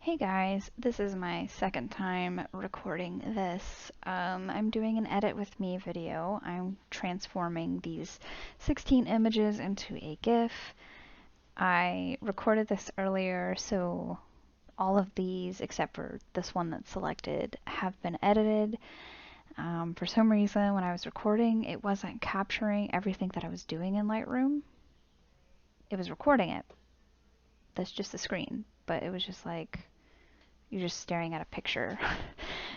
Hey guys, this is my second time recording this. I'm doing an edit with me video. I'm transforming these 16 images into a GIF. I recorded this earlier, so all of these, except for this one that's selected, have been edited. For some reason, when I was recording, it wasn't capturing everything that I was doing in Lightroom. It was recording it. That's just the screen, but it was just like you're just staring at a picture.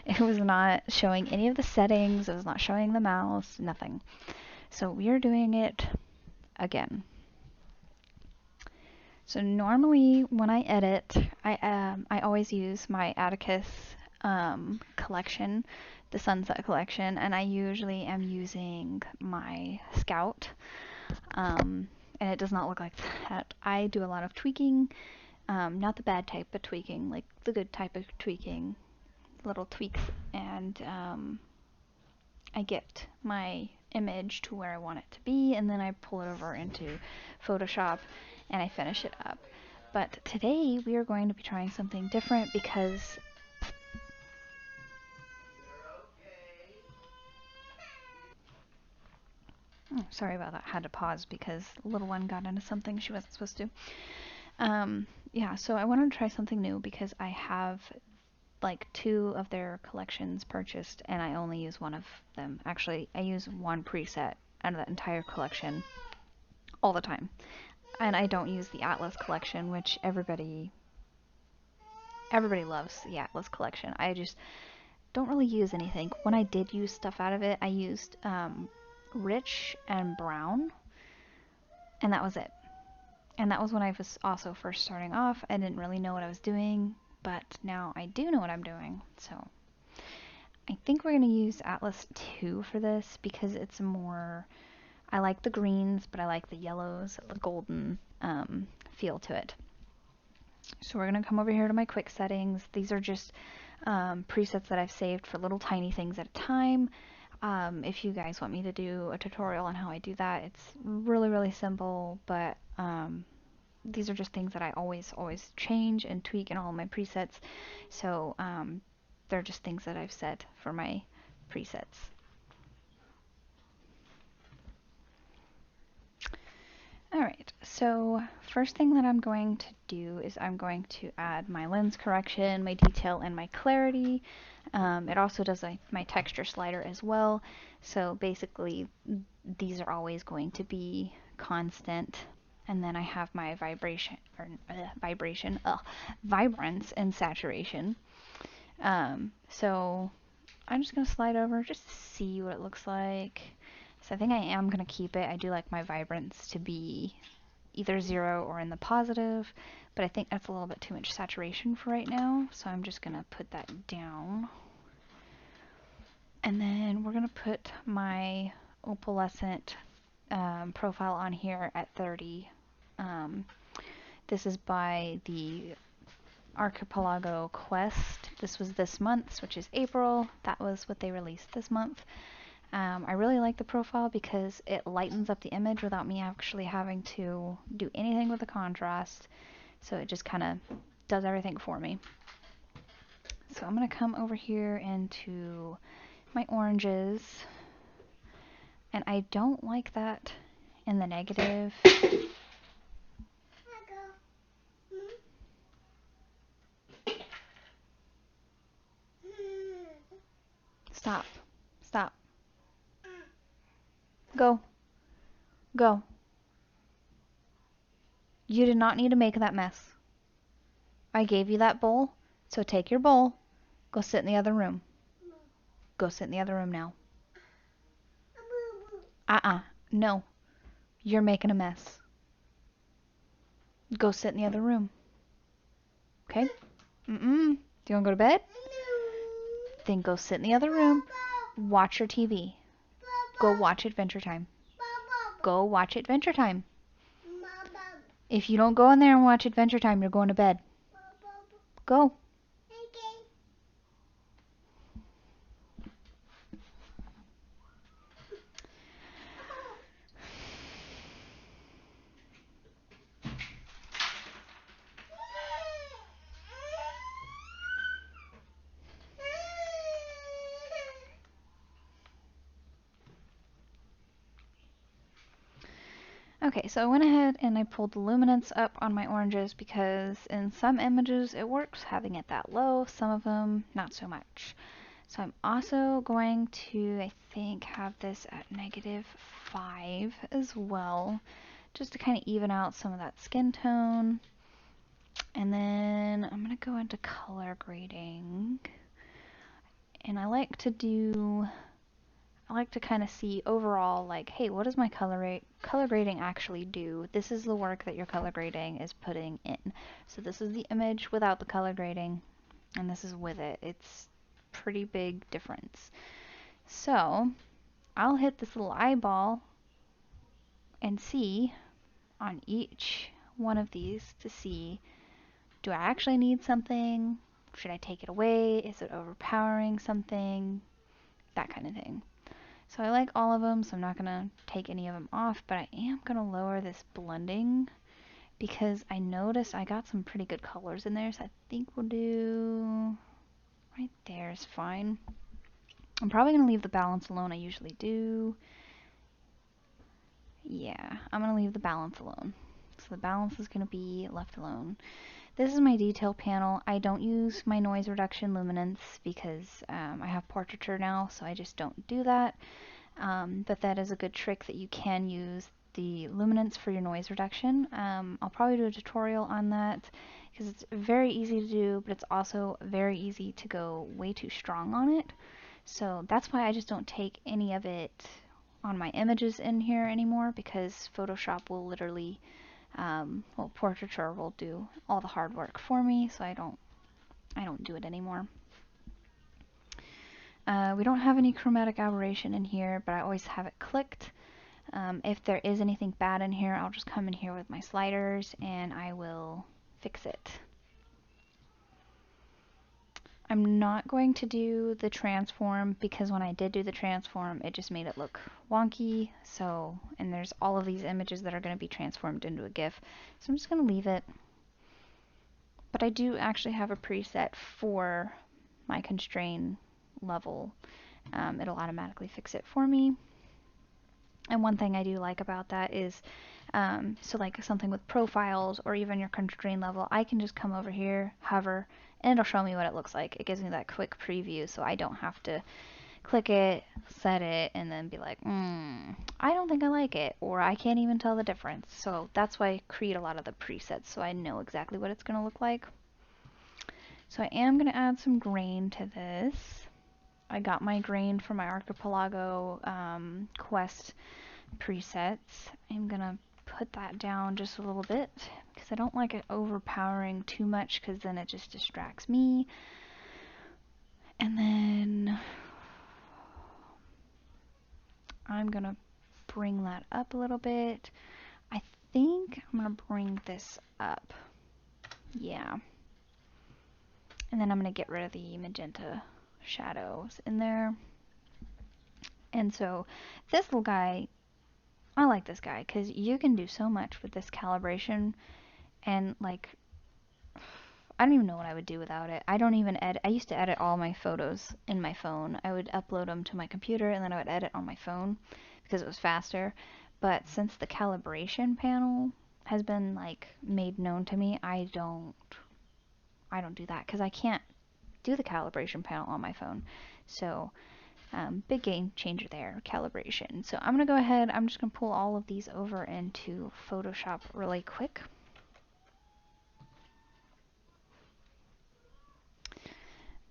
It was not showing any of the settings, it was not showing the mouse, nothing. So we are doing it again. So normally when I edit, I always use my Atticus collection, the Sunset collection, and I usually am using my Scout. And it does not look like that. I do a lot of tweaking. Not the bad type of tweaking, like the good type of tweaking, little tweaks, and I get my image to where I want it to be, and then I pull it over into Photoshop and I finish it up. But today we are going to be trying something different because sorry about that, I had to pause because the little one got into something she wasn't supposed to. Yeah, so I wanted to try something new because I have like 2 of their collections purchased and I only use one of them. Actually, I use one preset out of that entire collection all the time. And I don't use the Atlas collection, which everybody loves the Atlas collection. I just don't really use anything. When I did use stuff out of it, I used Rich and Brown, and that was it. And that was when I was also first starting off. I didn't really know what I was doing, but now I do know what I'm doing. So I think we're going to use Atlas 2 for this because it's more, I like the greens, but I like the yellows, the golden feel to it. So we're going to come over here to my quick settings. These are just presets that I've saved for little tiny things at a time. If you guys want me to do a tutorial on how I do that, it's really simple, but these are just things that I always change and tweak in all of my presets. So they're just things that I've set for my presets. Alright, so first thing that I'm going to do is I'm going to add my lens correction, my detail, and my clarity. It also does my texture slider as well, so basically these are always going to be constant. And then I have my vibrance and saturation. So I'm just going to slide over just to see what it looks like. So I think I am going to keep it. I do like my vibrance to be either 0 or in the positive, but I think that's a little bit too much saturation for right now, so I'm just going to put that down. And then we're going to put my opalescent profile on here at 30. This is by the Archipelago Quest. This was this month's, which is April. That was what they released this month. I really like the profile because it lightens up the image without me actually having to do anything with the contrast. So it just kind of does everything for me. So I'm going to come over here into my oranges. And I don't like that in the negative. Stop. Stop. Go. Go. You did not need to make that mess. I gave you that bowl, so take your bowl. Go sit in the other room. Go sit in the other room now. No. You're making a mess. Go sit in the other room. Okay? Do you want to go to bed? Then go sit in the other room. Watch your TV. Go watch Adventure Time. Go watch Adventure Time. If you don't go in there and watch Adventure Time, you're going to bed. Go. Okay, so I went ahead and I pulled the luminance up on my oranges because in some images it works having it that low, some of them not so much. So I'm also going to, I think, have this at -5 as well, just to kind of even out some of that skin tone. And then I'm going to go into color grading. And I like to kind of see overall, like, hey, what does my color grading actually do? This is the work that your color grading is putting in. So this is the image without the color grading, and this is with it. It's pretty big difference. So I'll hit this little eyeball and see on each one of these to see, do I actually need something? Should I take it away? Is it overpowering something? That kind of thing. So I like all of them, so I'm not going to take any of them off, but I am going to lower this blending because I noticed I got some pretty good colors in there, so I think we'll do right there is fine. I'm probably going to leave the balance alone. I usually do. Yeah, I'm going to leave the balance alone. So the balance is going to be left alone. This is my detail panel. I don't use my noise reduction luminance because I have portraiture now, so I just don't do that. But that is a good trick that you can use the luminance for your noise reduction. I'll probably do a tutorial on that because it's very easy to do, but it's also very easy to go way too strong on it. So that's why I just don't take any of it on my images in here anymore, because Photoshop will literally, well, portraiture will do all the hard work for me, so I don't do it anymore. We don't have any chromatic aberration in here, but I always have it clicked. If there is anything bad in here, I'll just come in here with my sliders and I will fix it. I'm not going to do the transform because when I did do the transform, it just made it look wonky. So, and there's all of these images that are going to be transformed into a GIF. So I'm just going to leave it. But I do actually have a preset for my constrain level. It'll automatically fix it for me. And one thing I do like about that is, so like something with profiles or even your constraint level, I can just come over here, hover, and it'll show me what it looks like. It gives me that quick preview, so I don't have to click it, set it, and then be like, I don't think I like it, or I can't even tell the difference. So that's why I create a lot of the presets, so I know exactly what it's going to look like. So I am going to add some grain to this. I got my grain from my Archipelago Quest presets. I'm gonna put that down just a little bit because I don't like it overpowering too much because then it just distracts me. And then I'm gonna bring that up a little bit. I think I'm gonna bring this up. Yeah. And then I'm gonna get rid of the magenta shadows in there. And so this little guy, I like this guy because you can do so much with this calibration, and like, I don't even know what I would do without it. I don't even edit. I used to edit all my photos in my phone. I would upload them to my computer and then I would edit on my phone because it was faster. But since the calibration panel has been like made known to me, I don't do that because I can't do the calibration panel on my phone. So big game changer there, calibration. So I'm gonna go ahead. I'm just gonna pull all of these over into Photoshop really quick.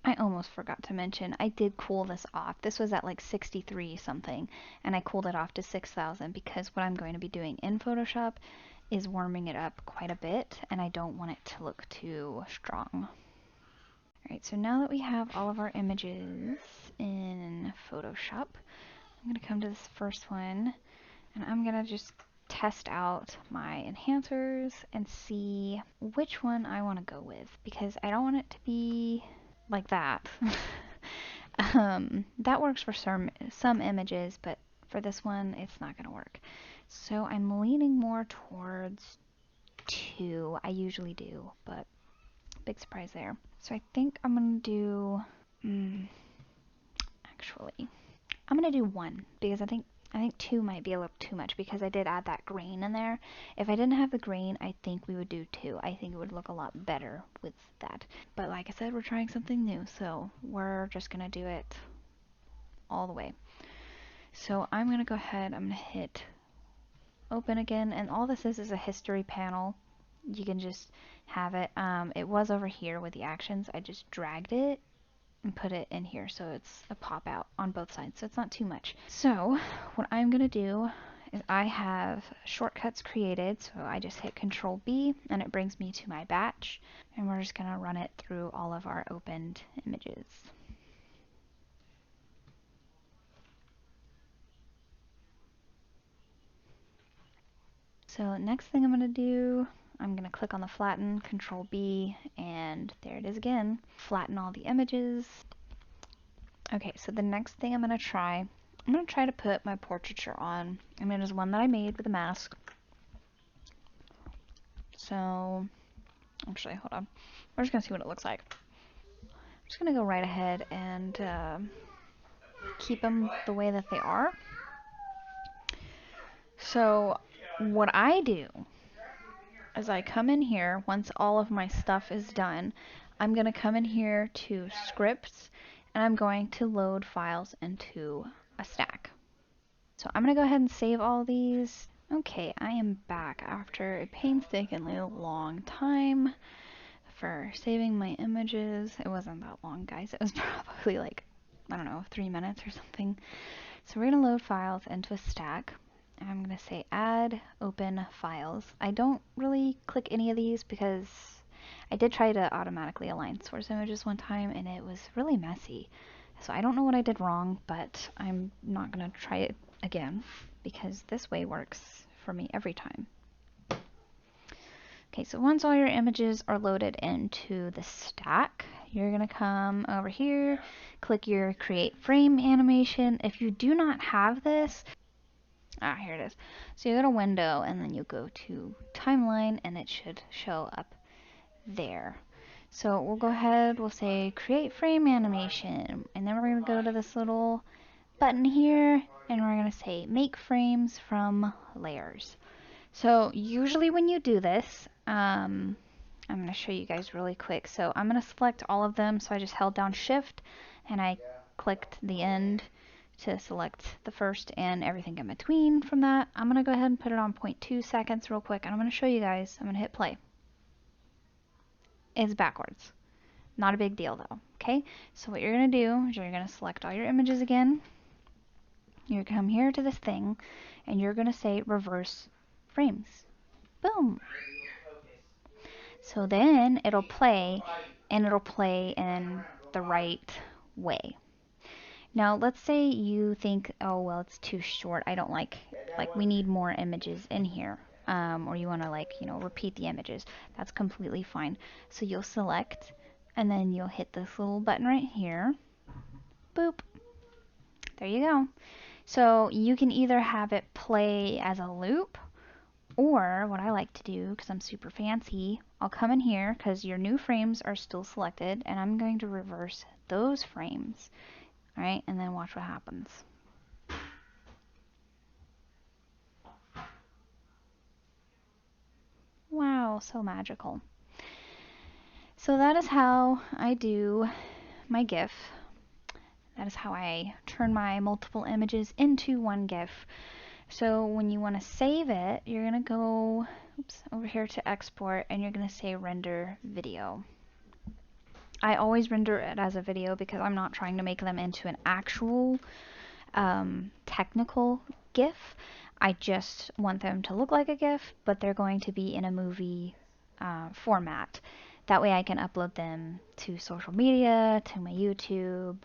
I almost forgot to mention, I did cool this off. This was at like 63 something, and I cooled it off to 6,000 because what I'm going to be doing in Photoshop is warming it up quite a bit, and I don't want it to look too strong. Alright, so now that we have all of our images in Photoshop, I'm going to come to this first one, and I'm going to just test out my enhancers and see which one I want to go with, because I don't want it to be like that. That works for some images, but for this one, it's not going to work. So I'm leaning more towards 2. I usually do, but big surprise there. So I think I'm going to do, actually, I'm going to do 1 because I think I think 2 might be a little too much because I did add that green in there. If I didn't have the green, I think we would do 2. I think it would look a lot better with that. But like I said, we're trying something new, so we're just gonna do it all the way. So I'm gonna go ahead, I'm gonna hit open again, and all this is a history panel. You can just have it. It was over here with the actions. I just dragged it and put it in here so it's a pop out on both sides, so it's not too much. So what I'm gonna do is I have shortcuts created, so I just hit Control B and it brings me to my batch, and we're just gonna run it through all of our opened images. So next thing I'm gonna do, I'm gonna click on the flatten, Control B, and there it is again. Flatten all the images. Okay, so the next thing I'm gonna try to put my portraiture on. I mean, it's one that I made with a mask. So, actually, hold on. We're just gonna see what it looks like. I'm just gonna go right ahead and keep them the way that they are. So, what I do is I come in here, once all of my stuff is done, I'm gonna come in here to scripts, and I'm going to load files into a stack. So I'm gonna go ahead and save all these. Okay, I am back after a painstakingly long time for saving my images. It wasn't that long, guys. It was probably like, I don't know, 3 minutes or something. So we're gonna load files into a stack. And I'm gonna say add open files. I don't really click any of these because I did try to automatically align source images one time and it was really messy. So I don't know what I did wrong, but I'm not gonna try it again because this way works for me every time. Okay, so once all your images are loaded into the stack, you're gonna come over here, click your create frame animation. If you do not have this, here it is. So you go to window and then you go to timeline and it should show up there. So we'll go ahead, we'll say create frame animation, and then we're gonna go to this little button here and we're gonna say make frames from layers. So usually when you do this, I'm gonna show you guys really quick. So I'm gonna select all of them. So I just held down shift and I clicked the end to select the first and everything in between from that. I'm gonna go ahead and put it on 0.2 seconds real quick and I'm gonna show you guys. I'm gonna hit play. It's backwards. Not a big deal though, okay? So what you're gonna do is you're gonna select all your images again. You're gonna come here to this thing and you're gonna say reverse frames. Boom. So then it'll play and it'll play in the right way. Now let's say you think, oh well, it's too short. I don't like we need more images in here. Or you want to repeat the images. That's completely fine. So you'll select and then you'll hit this little button right here. Boop. There you go. So you can either have it play as a loop, or what I like to do, because I'm super fancy, I'll come in here because your new frames are still selected and I'm going to reverse those frames. Alright, and then watch what happens. Wow, so magical. So that is how I do my GIF. That is how I turn my multiple images into one GIF. So when you want to save it, you're going to go over here to export and you're going to say render video. I always render it as a video because I'm not trying to make them into an actual technical GIF. I just want them to look like a GIF, but they're going to be in a movie format. That way I can upload them to social media, to my YouTube,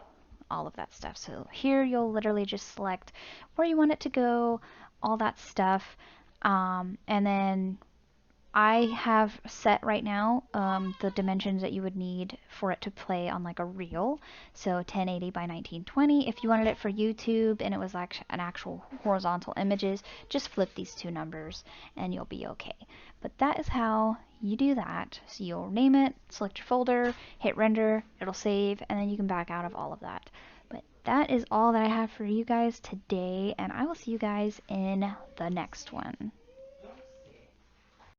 all of that stuff. So here you'll literally just select where you want it to go, all that stuff, and then I have set right now the dimensions that you would need for it to play on like a reel. So 1080 by 1920. If you wanted it for YouTube and it was like an actual horizontal images, just flip these two numbers and you'll be okay. But that is how you do that. So you'll name it, select your folder, hit render, it'll save, and then you can back out of all of that. But that is all that I have for you guys today, and I will see you guys in the next one.